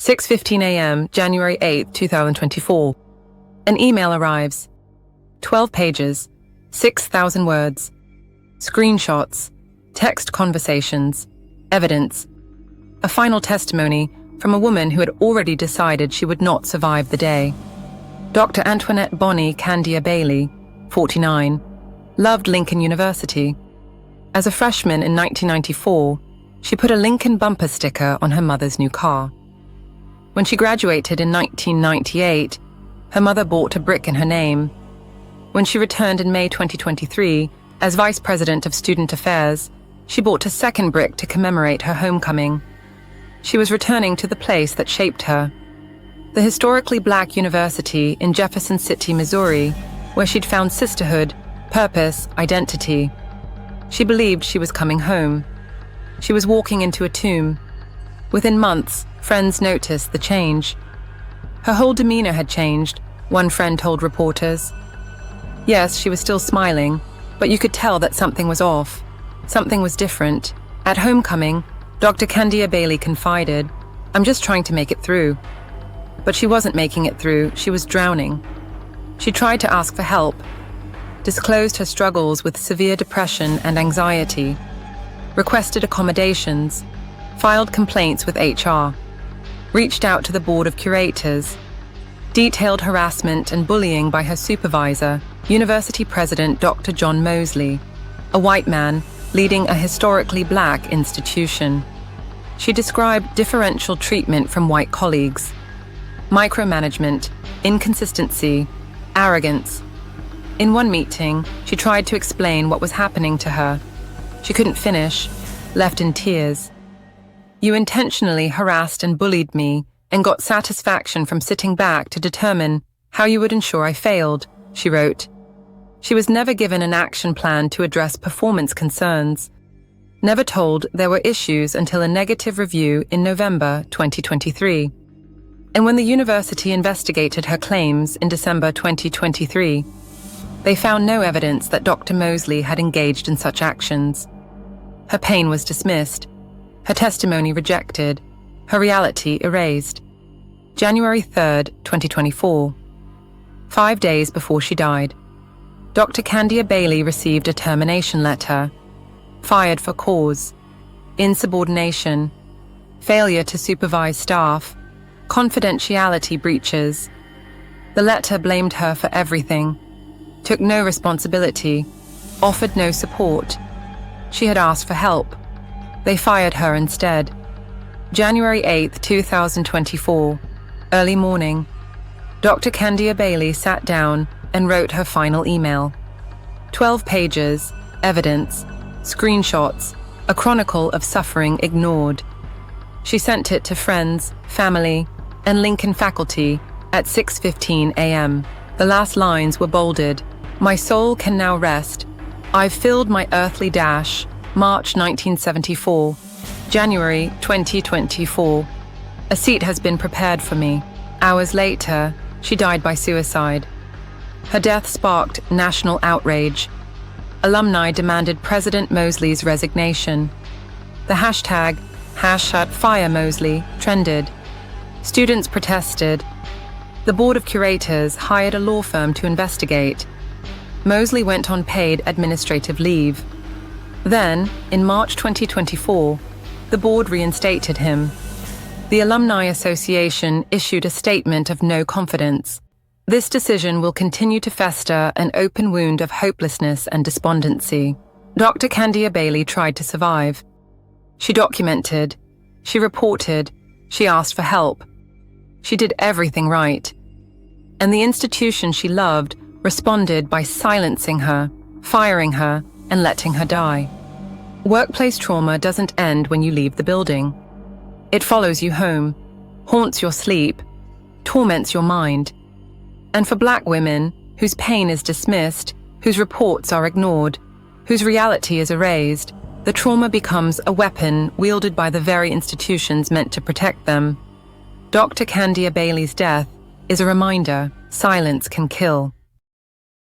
6:15 a.m., January 8, 2024. An email arrives. 12 pages, 6,000 words. Screenshots, text conversations, evidence. A final testimony from a woman who had already decided she would not survive the day. Dr. Antoinette Candia-Bailey, 49, loved Lincoln University. As a freshman in 1994, she put a Lincoln bumper sticker on her mother's new car. When she graduated in 1998, her mother bought a brick in her name. When she returned in May 2023, as Vice President of Student Affairs, she bought a second brick to commemorate her homecoming. She was returning to the place that shaped her, the historically Black university in Jefferson City, Missouri, where she'd found sisterhood, purpose, identity. She believed she was coming home. She was walking into a tomb. Within months, friends noticed the change. Her whole demeanor had changed, one friend told reporters. Yes, she was still smiling, but you could tell that something was off. Something was different. At homecoming, Dr. Candia-Bailey confided, "I'm just trying to make it through." But she wasn't making it through, she was drowning. She tried to ask for help, disclosed her struggles with severe depression and anxiety, requested accommodations, filed complaints with HR, reached out to the board of curators, detailed harassment and bullying by her supervisor, University President Dr. John Mosley, a white man leading a historically Black institution. She described differential treatment from white colleagues, micromanagement, inconsistency, arrogance. In one meeting, she tried to explain what was happening to her. She couldn't finish, left in tears. "You intentionally harassed and bullied me and got satisfaction from sitting back to determine how you would ensure I failed," she wrote. She was never given an action plan to address performance concerns, never told there were issues until a negative review in November 2023. And when the university investigated her claims in December 2023, they found no evidence that Dr. Mosley had engaged in such actions. Her pain was dismissed, her testimony rejected, her reality erased. January 3, 2024. 5 days before she died, Dr. Candia-Bailey received a termination letter, fired for cause, insubordination, failure to supervise staff, confidentiality breaches. The letter blamed her for everything, took no responsibility, offered no support. She had asked for help. They fired her instead. January 8, 2024, early morning. Dr. Candia-Bailey sat down and wrote her final email. 12 pages, evidence, screenshots, a chronicle of suffering ignored. She sent it to friends, family, and Lincoln faculty at 6:15 a.m. The last lines were bolded. "My soul can now rest. I've filled my earthly dash." March 1974, January 2024. "A seat has been prepared for me." Hours later, she died by suicide. Her death sparked national outrage. Alumni demanded President Mosley's resignation. The hashtag #FireMosley trended. Students protested. The board of curators hired a law firm to investigate. Mosley went on paid administrative leave. Then, in March 2024, the board reinstated him. The Alumni Association issued a statement of no confidence. This decision will continue to fester an open wound of hopelessness and despondency. Dr. Candia-Bailey tried to survive. She documented, she reported, she asked for help. She did everything right. And the institution she loved responded by silencing her, firing her, and letting her die. Workplace trauma doesn't end when you leave the building. It follows you home, haunts your sleep, torments your mind. And for Black women, whose pain is dismissed, whose reports are ignored, whose reality is erased, the trauma becomes a weapon wielded by the very institutions meant to protect them. Dr. Candia-Bailey's death is a reminder silence can kill.